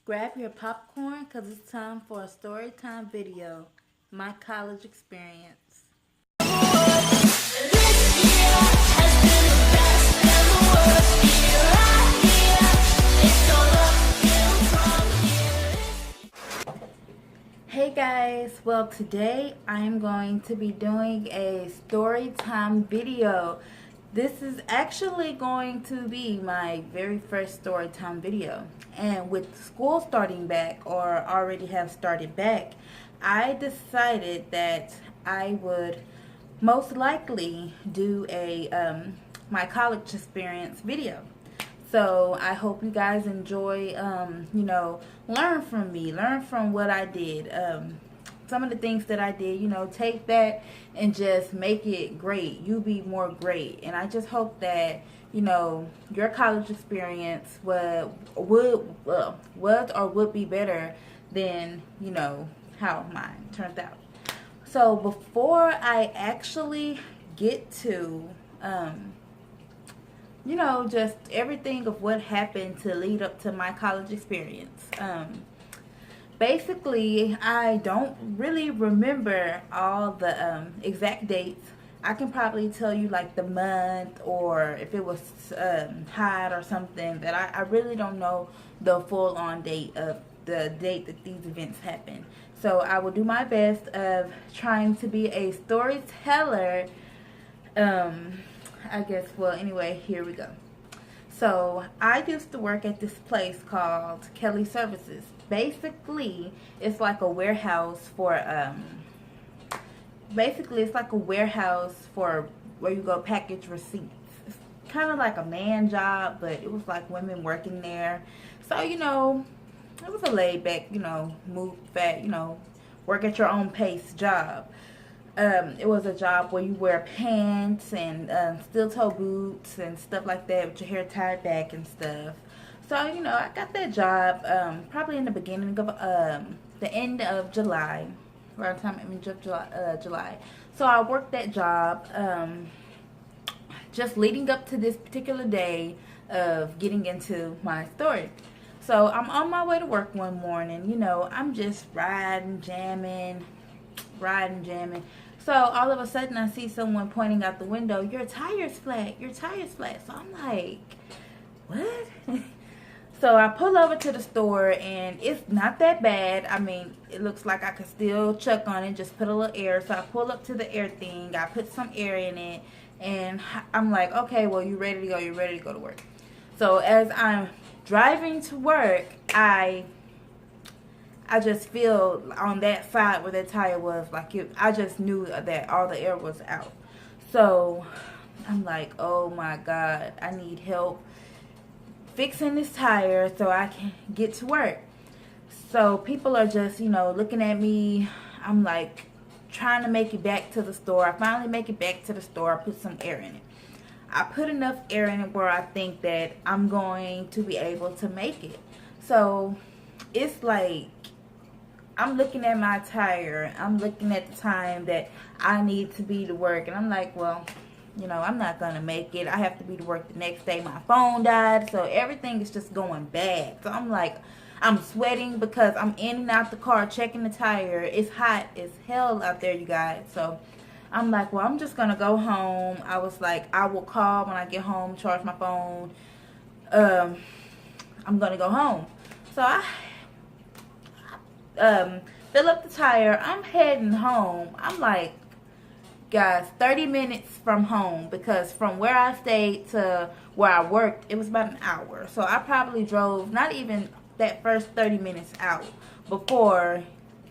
Grab your popcorn because it's time for a story time video. My college experience. Hey guys, well today I'm going to be doing a story time video. This is actually going to be my very first story time video, and with school starting back, or already have started back, I decided that I would most likely do a my college experience video. So I hope you guys enjoy, learn from me, learn from what I did. Some of the things that I did, take that and just make it great. You be more great. And I just hope that, your college experience was or would be better than, how mine turned out. So before I actually get to, just everything of what happened to lead up to my college experience. Basically, I don't really remember all the exact dates. I can probably tell you like the month, or if it was hot or something, that I really don't know the full on date of the date that these events happened. So I will do my best of trying to be a storyteller. I guess, well, anyway, here we go. So I used to work at this place called Kelly Services. Basically, it's like a warehouse for where you go package receipts. It's kind of like a man job, but it was like women working there. So, it was a laid back, move back, work at your own pace job. It was a job where you wear pants and steel toe boots and stuff like that with your hair tied back and stuff. So, I got that job probably in the beginning of the end of July, around time of July. So I worked that job just leading up to this particular day of getting into my story. So I'm on my way to work one morning. I'm just riding, jamming. So all of a sudden I see someone pointing out the window, your tire's flat, your tire's flat. So I'm like, what? So I pull over to the store, and it's not that bad. I mean, it looks like I could still chuck on it, just put a little air. So I pull up to the air thing, I put some air in it, and I'm like, okay, well, you ready to go? You're ready to go to work. So as I'm driving to work, I just feel on that side where that tire was, I just knew that all the air was out. So I'm like, oh my God, I need help fixing this tire so I can get to work. So people are just, looking at me. I'm like trying to make it back to the store. I finally make it back to the store. I put some air in it. I put enough air in it where I think that I'm going to be able to make it. So it's like I'm looking at my tire. I'm looking at the time that I need to be to work. And I'm like, well, I'm not going to make it. I have to be to work the next day. My phone died. So everything is just going bad. So I'm like, I'm sweating because I'm in and out the car checking the tire. It's hot as hell out there, you guys. So I'm like, well, I'm just going to go home. I was like, I will call when I get home, charge my phone. I'm going to go home. So I fill up the tire. I'm heading home. I'm like, guys, 30 minutes from home, because from where I stayed to where I worked, it was about an hour. So I probably drove not even that first 30 minutes out before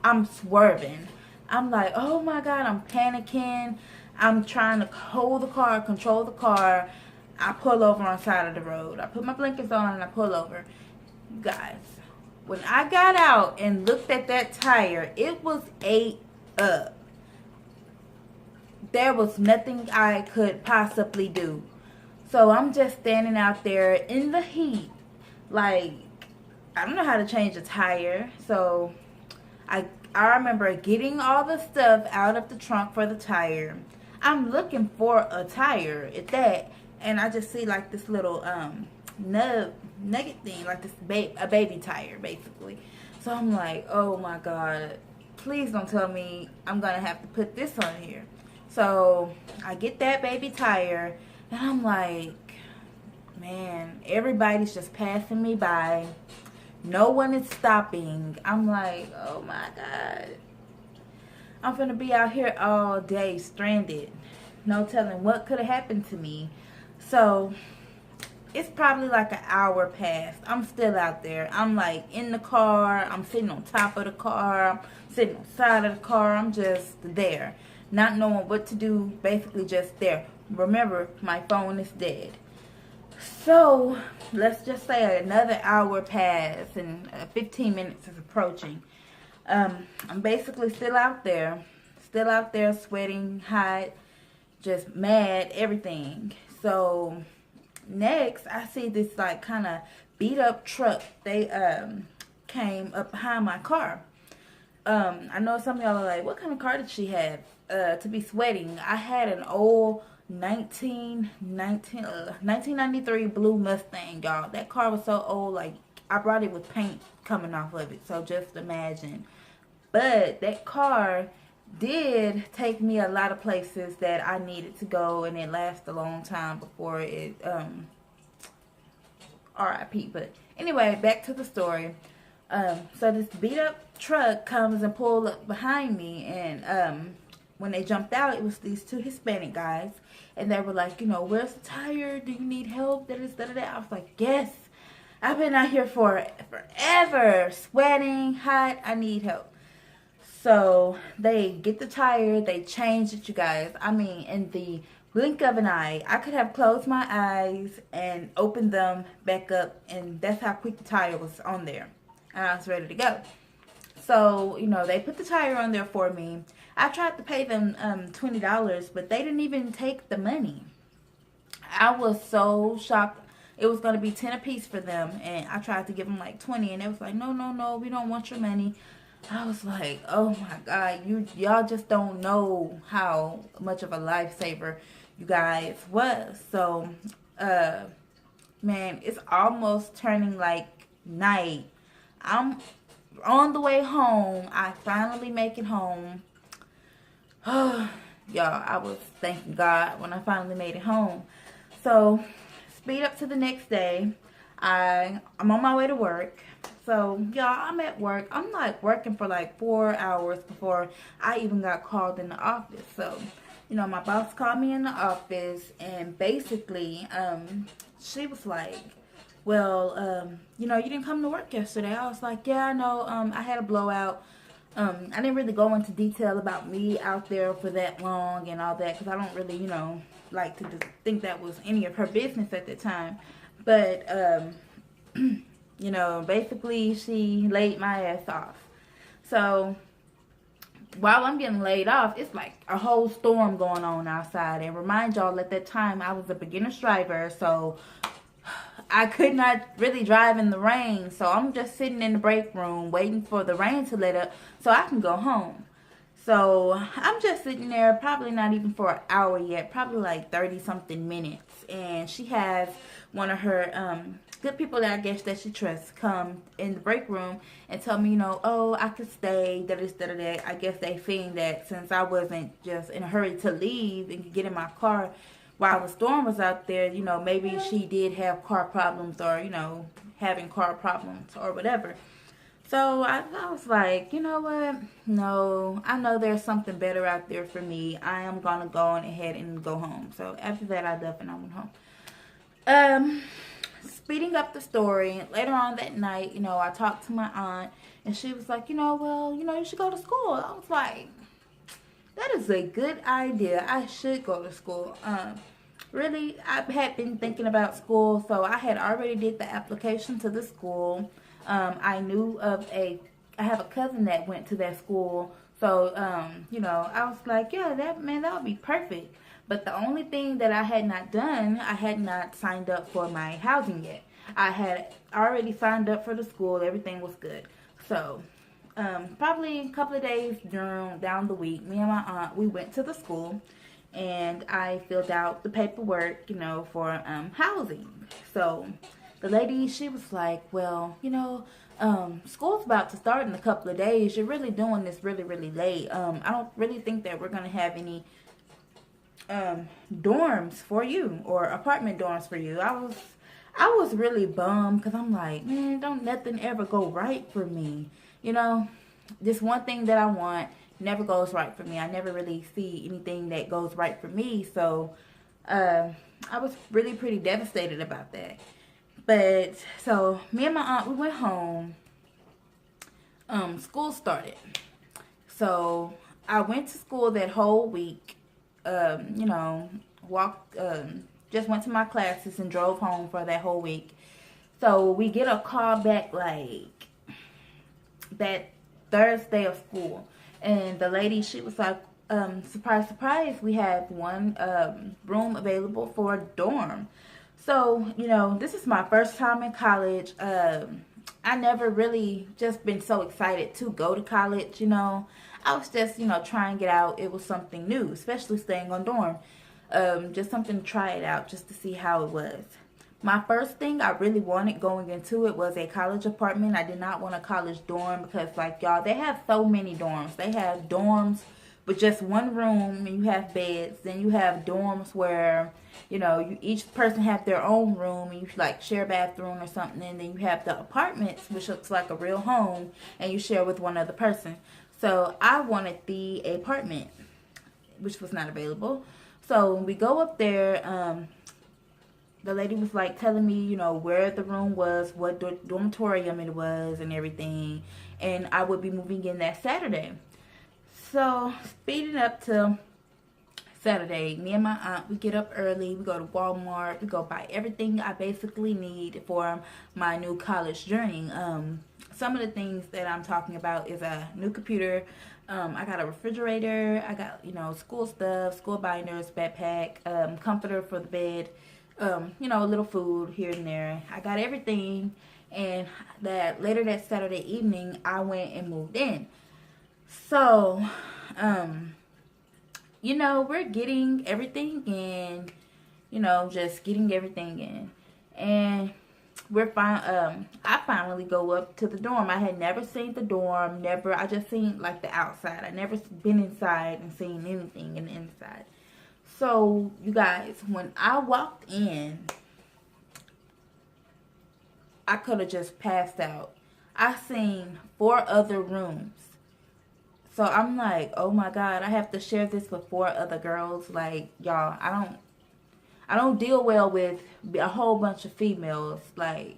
I'm swerving. I'm like, oh my God, I'm panicking. I'm trying to hold the car, control the car. I pull over on the side of the road. I put my blinkers on and I pull over. Guys, when I got out and looked at that tire, it was ate up. There was nothing I could possibly do. So I'm just standing out there in the heat. Like, I don't know how to change a tire. So I remember getting all the stuff out of the trunk for the tire. I'm looking for a tire at that. And I just see like this little nugget thing, like this a baby tire, basically. So I'm like, oh my God, please don't tell me I'm gonna have to put this on here. So I get that baby tire, and I'm like, man, everybody's just passing me by. No one is stopping. I'm like, oh my God. I'm gonna be out here all day stranded. No telling what could have happened to me. So it's probably like an hour past. I'm still out there. I'm like in the car. I'm sitting on top of the car. I'm sitting on the side of the car. I'm just there. Not knowing what to do. Basically just there. Remember, my phone is dead. So let's just say another hour passed and 15 minutes is approaching. I'm basically still out there sweating, hot, just mad, everything. So next I see this like kind of beat up truck. They came up behind my car. I know some of y'all are like, what kind of car did she have to be sweating? I had an old 1993 blue Mustang, y'all. That car was so old, like I brought it with paint coming off of it, so just imagine. But that car did take me a lot of places that I needed to go, and it lasted a long time before it RIP. But anyway, back to the story. So this beat up truck comes and pulls up behind me, and when they jumped out, it was these two Hispanic guys, and they were like, you know, where's the tire? Do you need help? That is that. I was like, yes. I've been out here for forever, sweating, hot. I need help. So they get the tire, they change it, you guys. I mean, in the blink of an eye, I could have closed my eyes and opened them back up, and that's how quick the tire was on there. And I was ready to go. So, you know, they put the tire on there for me. I tried to pay them $20, but they didn't even take the money. I was so shocked. It was going to be 10 a piece for them, and I tried to give them like 20, and it was like, no, we don't want your money. I was like, oh my God, y'all just don't know how much of a lifesaver you guys was. So, man, it's almost turning like night. I'm on the way home. I finally make it home. Y'all, I was thanking God when I finally made it home. So, speed up to the next day. I'm on my way to work. So, y'all, I'm at work. I'm like working for like 4 hours before I even got called in the office. So, you know, my boss called me in the office, and basically, she was like, well, you know, you didn't come to work yesterday. I was like, yeah, I know. I had a blowout. I didn't really go into detail about me out there for that long and all that, because I don't really, you know, like to just think that was any of her business at the time. But, you know, basically she laid my ass off. So while I'm getting laid off, it's like a whole storm going on outside. And remind y'all, at that time I was a beginner's driver, so I could not really drive in the rain. So I'm just sitting in the break room waiting for the rain to let up so I can go home. So I'm just sitting there, probably not even for an hour yet, probably like 30 something minutes. And she has one of her good people that I guess that she trusts come in the break room and tell me, you know, oh, I could stay, da-da-da-da-da. I guess they think that since I wasn't just in a hurry to leave and get in my car while the storm was out there, you know, maybe she did have car problems, or, you know, having car problems or whatever. So I was like, you know what? No, I know there's something better out there for me. I am going to go on ahead and go home. So after that, I definitely went home. Speeding up the story, later on that night, you know, I talked to my aunt, and she was like, you know, well, you know, you should go to school. I was like, that is a good idea. I should go to school. Really, I had been thinking about school, so I had already did the application to the school. I knew of I have a cousin that went to that school. So, you know, I was like, yeah, that would be perfect. But the only thing that I had not done, I had not signed up for my housing yet. I had already signed up for the school. Everything was good. So, probably a couple of days down the week, me and my aunt, we went to the school. And I filled out the paperwork, you know, for housing. So, the lady, she was like, well, school's about to start in a couple of days. You're really doing this really, really late. I don't really think that we're going to have any dorms for you or apartment dorms for you. I was really bummed because I'm like, man, don't nothing ever go right for me. This one thing that I want never goes right for me. I never really see anything that goes right for me. So I was really pretty devastated about that. But so me and my aunt, we went home. School started. So I went to school that whole week. Walked, just went to my classes and drove home for that whole week. So we get a call back like that Thursday of school. And the lady, she was like, surprise, surprise, we have one room available for a dorm. So, this is my first time in college. I never really just been so excited to go to college, I was just, trying to get out. It was something new, especially staying on dorm. Just something to try it out, just to see how it was. My first thing I really wanted going into it was a college apartment. I did not want a college dorm because, like, y'all, they have so many dorms. They have dorms with just one room and you have beds. Then you have dorms where, each person have their own room and you, like, share a bathroom or something. And then you have the apartments, which looks like a real home, and you share with one other person. So I wanted the apartment, which was not available. So when we go up there, the lady was like telling me, where the room was, what dormitorium it was and everything. And I would be moving in that Saturday. So speeding up to Saturday, me and my aunt, we get up early. We go to Walmart. We go buy everything I basically need for my new college journey. Some of the things that I'm talking about is a new computer. I got a refrigerator. I got, school stuff, school binders, backpack, comforter for the bed. A little food here and there. I got everything, and later that Saturday evening, I went and moved in. So, we're getting everything in, just getting everything in, and I finally go up to the dorm. I had never seen the dorm, I just seen like the outside. I never been inside and seen anything in the inside. So, you guys, when I walked in, I could have just passed out. I seen 4 other rooms. So, I'm like, oh my God, I have to share this with 4 other girls. Like, y'all, I don't deal well with a whole bunch of females. Like,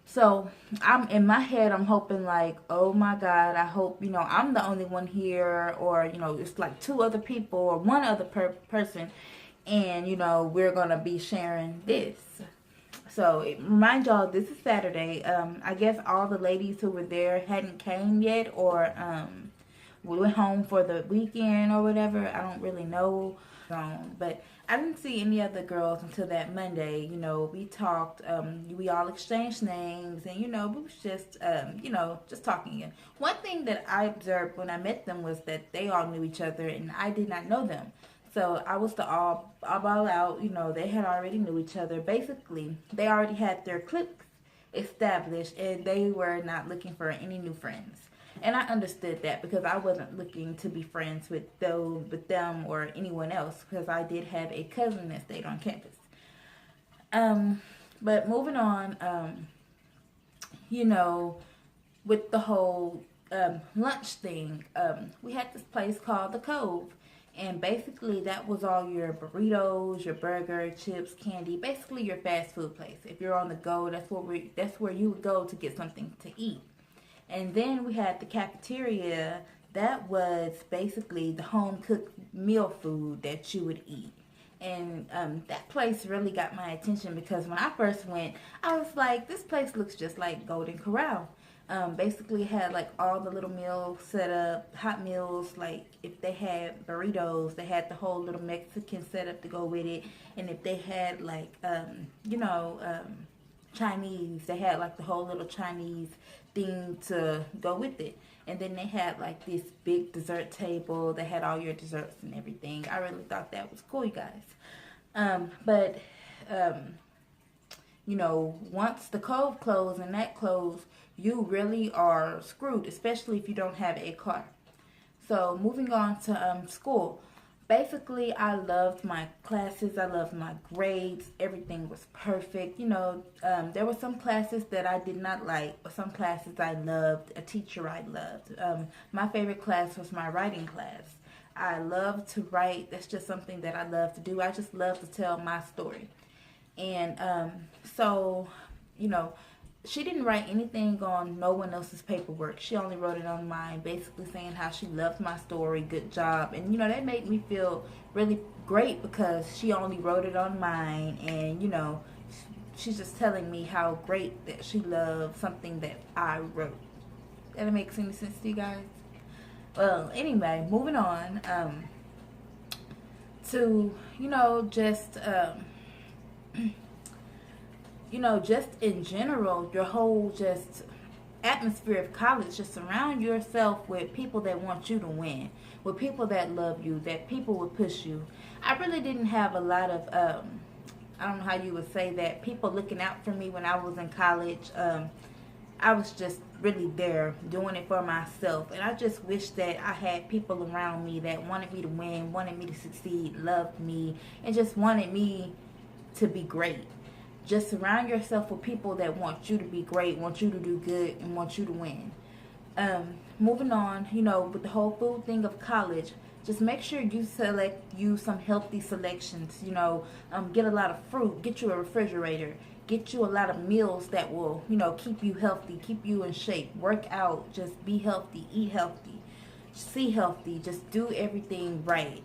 so I'm in my head, I'm hoping like, oh my God, I hope, I'm the only one here, or, it's like 2 other people or 1 other person, and, we're going to be sharing this. So remind y'all, this is Saturday. I guess all the ladies who were there hadn't came yet, or we went home for the weekend or whatever. I don't really know. But I didn't see any other girls until that Monday. We talked, we all exchanged names, and, we was just, just talking again. One thing that I observed when I met them was that they all knew each other, and I did not know them. So I was the all out, they had already knew each other. Basically, they already had their cliques established, and they were not looking for any new friends. And I understood that because I wasn't looking to be friends with them or anyone else, because I did have a cousin that stayed on campus. But moving on, with the whole lunch thing, we had this place called the Cove. And basically that was all your burritos, your burger, chips, candy, basically your fast food place. If you're on the go, that's where you would go to get something to eat. And then we had the cafeteria. That was basically the home-cooked meal food that you would eat. And that place really got my attention because when I first went, I was like, this place looks just like Golden Corral. Basically had like all the little meals set up, hot meals, like if they had burritos, they had the whole little Mexican setup to go with it. And if they had like, Chinese, they had like the whole little Chinese thing to go with it. And then they had like this big dessert table that had all your desserts and everything. I really thought that was cool, you guys. You know, once the cove closed and that closed, you really are screwed, especially if you don't have a car. So moving on to school. Basically, I loved my classes. I loved my grades. Everything was perfect. You know, there were some classes that I did not like, but some classes I loved. A teacher I loved. My favorite class was my writing class. I love to write. That's just something that I love to do. I just love to tell my story. And so, you know, she didn't write anything on no one else's paperwork. She only wrote it on mine, basically saying how she loved my story, good job. And, you know, that made me feel really great because she only wrote it on mine. And, you know, she's just telling me how great that she loved something that I wrote. That makes any sense to you guys? Well, anyway, moving on to, you know, just... you know, just in general, your whole just atmosphere of college, just surround yourself with people that want you to win, with people that love you, that people would push you. I really didn't have a lot of, I don't know how you would say that, people looking out for me when I was in college. I was just really there doing it for myself. And I just wish that I had people around me that wanted me to win, wanted me to succeed, loved me, and just wanted me to be great. Just surround yourself with people that want you to be great, want you to do good, and want you to win. Moving on, you know, with the whole food thing of college, just make sure you select you some healthy selections. You know, get a lot of fruit, get you a refrigerator, get you a lot of meals that will, you know, keep you healthy, keep you in shape, work out, just be healthy, eat healthy, see healthy, just do everything right.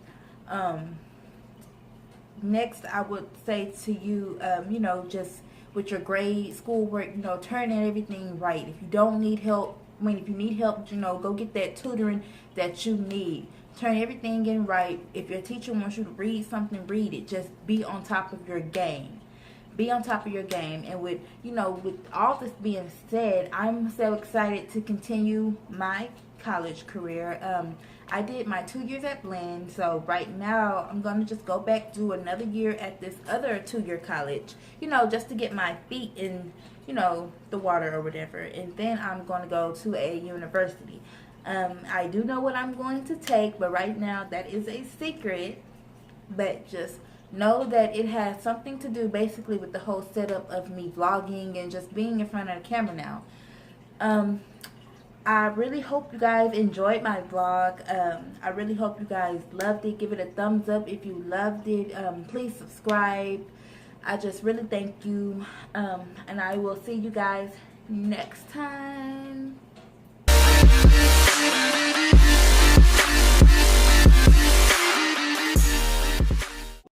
Next, I would say to you, you know, just with your grade, schoolwork, you know, turn in everything right. If you don't need help, if you need help, you know, go get that tutoring that you need. Turn everything in right. If your teacher wants you to read something, read it. Just be on top of your game. Be on top of your game. And with, you know, with all this being said, I'm so excited to continue my college career. I did my 2 years at Blinn, so right now I'm going to just go back, do another year at this other 2-year college, you know, just to get my feet in, you know, the water or whatever. And then I'm going to go to a university. I do know what I'm going to take, but right now that is a secret. But just know that it has something to do basically with the whole setup of me vlogging and just being in front of the camera now. I really hope you guys enjoyed my vlog. I really hope you guys loved it. Give it a thumbs up if you loved it. Please subscribe. I just really thank you. And I will see you guys next time.